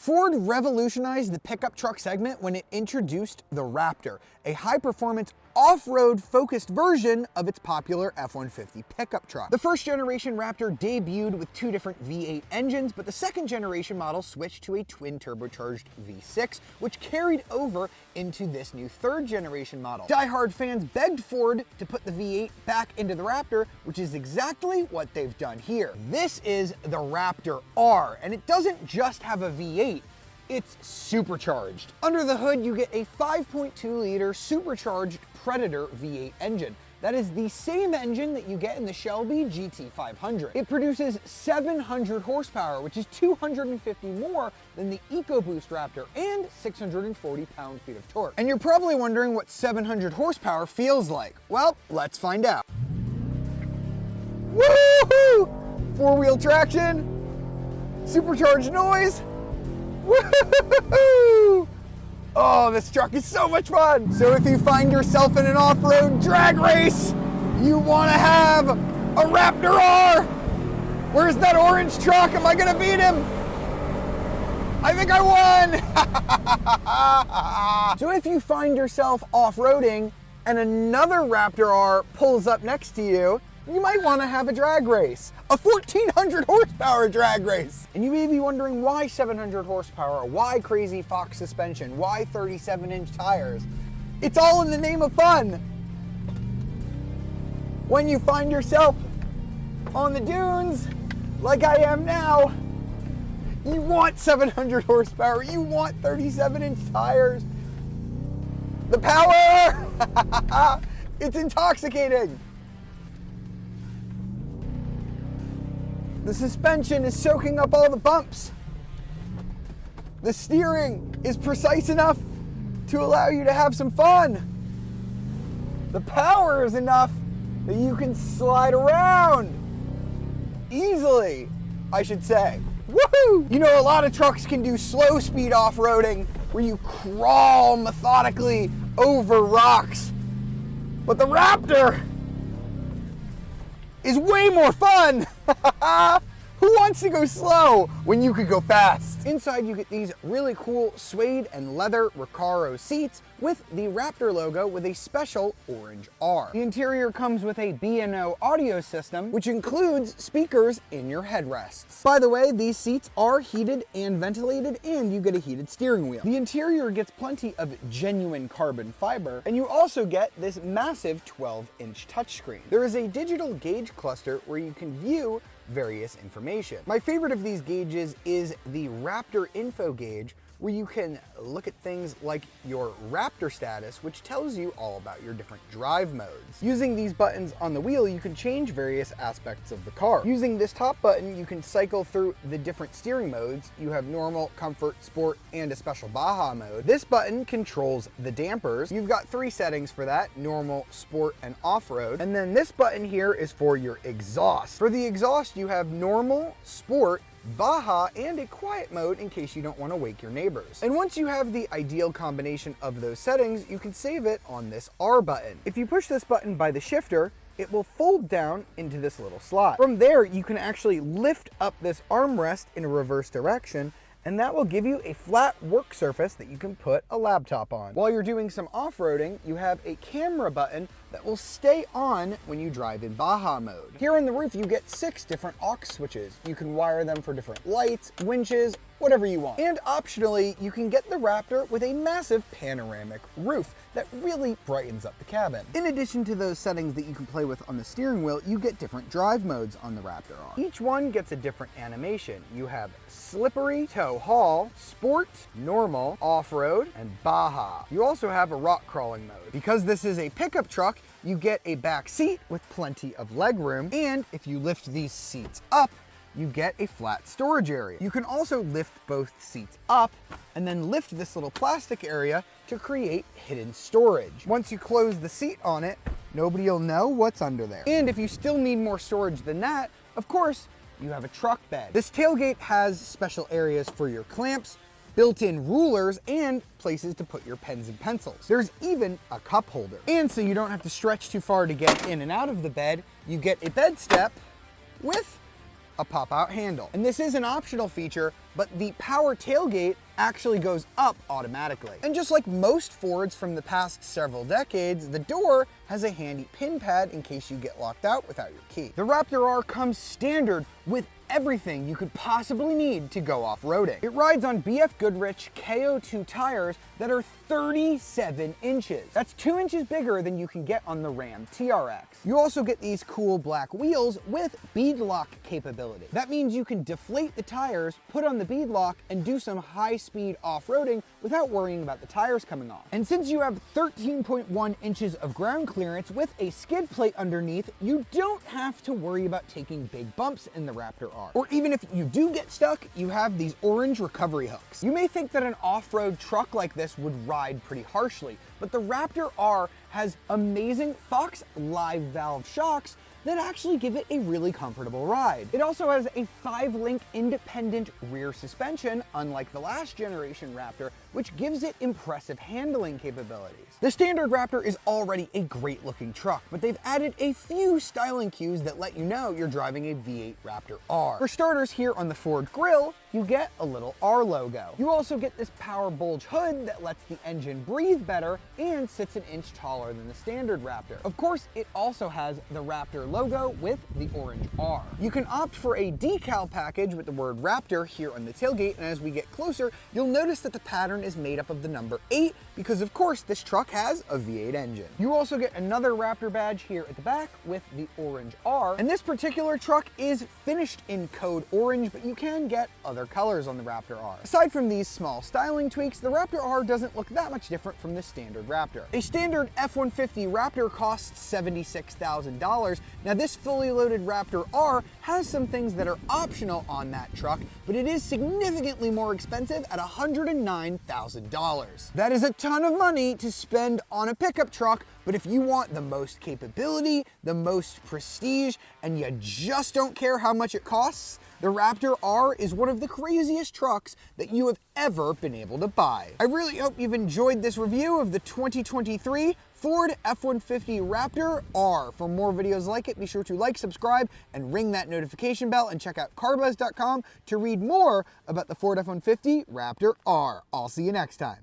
Ford revolutionized the pickup truck segment when it introduced the Raptor, a high-performance off-road focused version of its popular F-150 pickup truck. The first generation Raptor debuted with two different V8 engines, but the second generation model switched to a twin turbocharged V6, which carried over into this new third generation model. Die-hard fans begged Ford to put the V8 back into the Raptor, which is exactly what they've done here. This is the Raptor R, and it doesn't just have a V8. It's supercharged. Under the hood, you get a 5.2-liter supercharged Predator V8 engine. That is the same engine that you get in the Shelby GT500. It produces 700 horsepower, which is 250 more than the EcoBoost Raptor, and 640 pound-feet of torque. And you're probably wondering what 700 horsepower feels like. Well, let's find out. Woohoo! Four-wheel traction, supercharged noise. Woohoo! Oh, this truck is so much fun! So if you find yourself in an off-road drag race, you want to have a Raptor R! Where's that orange truck? Am I gonna beat him? I think I won! So if you find yourself off-roading and another Raptor R pulls up next to you, you might want to have a drag race, a 1,400 horsepower drag race. And you may be wondering why 700 horsepower, why crazy Fox suspension, why 37-inch tires? It's all in the name of fun. When you find yourself on the dunes, like I am now, you want 700 horsepower, you want 37-inch tires. The power, it's intoxicating. The suspension is soaking up all the bumps. The steering is precise enough to allow you to have some fun. The power is enough that you can slide around easily, I should say. Woohoo! You know, a lot of trucks can do slow speed off-roading where you crawl methodically over rocks. But the Raptor is way more fun. Who wants to go slow when you could go fast? Inside you get these really cool suede and leather Recaro seats with the Raptor logo with a special orange R. The interior comes with a B&O audio system, which includes speakers in your headrests. By the way, these seats are heated and ventilated, and you get a heated steering wheel. The interior gets plenty of genuine carbon fiber, and you also get this massive 12-inch touchscreen. There is a digital gauge cluster where you can view various information. My favorite of these gauges is the Raptor Info Gauge, where you can look at things like your Raptor status, which tells you all about your different drive modes. Using these buttons on the wheel, you can change various aspects of the car. Using this top button, you can cycle through the different steering modes. You have normal, comfort, sport, and a special Baja mode. This button controls the dampers. You've got 3 settings for that: normal, sport, and off-road. And then this button here is for your exhaust. For the exhaust, you have normal, sport, Baja, and a quiet mode in case you don't want to wake your neighbors. And once you have the ideal combination of those settings, you can save it on this R button. If you push this button by the shifter, it will fold down into this little slot. From there, you can actually lift up this armrest in a reverse direction, and that will give you a flat work surface that you can put a laptop on. While you're doing some off-roading, you have a camera button that will stay on when you drive in Baja mode. Here on the roof, you get 6 different aux switches. You can wire them for different lights, winches, whatever you want. And optionally, you can get the Raptor with a massive panoramic roof that really brightens up the cabin. In addition to those settings that you can play with on the steering wheel, you get different drive modes on the Raptor R. Each one gets a different animation. You have slippery, tow haul, sport, normal, off-road, and Baja. You also have a rock crawling mode. Because this is a pickup truck, you get a back seat with plenty of leg room, and if you lift these seats up, you get a flat storage area. You can also lift both seats up and then lift this little plastic area to create hidden storage. Once you close the seat on it, nobody will know what's under there. And if you still need more storage than that, of course, you have a truck bed. This tailgate has special areas for your clamps, built-in rulers, and places to put your pens and pencils. There's even a cup holder. And so you don't have to stretch too far to get in and out of the bed, you get a bed step with a pop-out handle. And this is an optional feature, but the power tailgate actually goes up automatically. And just like most Fords from the past several decades, the door has a handy pin pad in case you get locked out without your key. The Raptor R comes standard with everything you could possibly need to go off-roading. It rides on BF Goodrich KO2 tires that are 37 inches. That's 2 inches bigger than you can get on the Ram TRX. You also get these cool black wheels with bead lock capability. That means you can deflate the tires, put on the bead lock, and do some high-speed off-roading without worrying about the tires coming off. And since you have 13.1 inches of ground clearance with a skid plate underneath, you don't have to worry about taking big bumps in the Raptor R. Or even if you do get stuck, you have these orange recovery hooks. You may think that an off-road truck like this would ride pretty harshly, but the Raptor R has amazing Fox live valve shocks that actually give it a really comfortable ride. It also has a 5-link independent rear suspension, unlike the last generation Raptor, which gives it impressive handling capabilities. The standard Raptor is already a great looking truck, but they've added a few styling cues that let you know you're driving a V8 Raptor R. For starters, here on the Ford grille, you get a little R logo. You also get this power bulge hood that lets the engine breathe better and sits an inch taller than the standard Raptor. Of course, it also has the Raptor logo with the orange R. You can opt for a decal package with the word Raptor here on the tailgate, and as we get closer, you'll notice that the pattern is made up of the number 8 because of course this truck has a V8 engine. You also get another Raptor badge here at the back with the orange R, and this particular truck is finished in code orange, but you can get other colors on the Raptor R. Aside from these small styling tweaks, the Raptor R doesn't look that much different from the standard Raptor. A standard F-150 Raptor costs $76,000. Now this fully loaded Raptor R has some things that are optional on that truck, but it is significantly more expensive at $109,000. That is a ton of money to spend on a pickup truck, but if you want the most capability, the most prestige, and you just don't care how much it costs, the Raptor R is one of the craziest trucks that you have ever been able to buy. I really hope you've enjoyed this review of the 2023 Ford F-150 Raptor R. For more videos like it, be sure to like, subscribe, and ring that notification bell, and check out carbuzz.com to read more about the Ford F-150 Raptor R. I'll see you next time.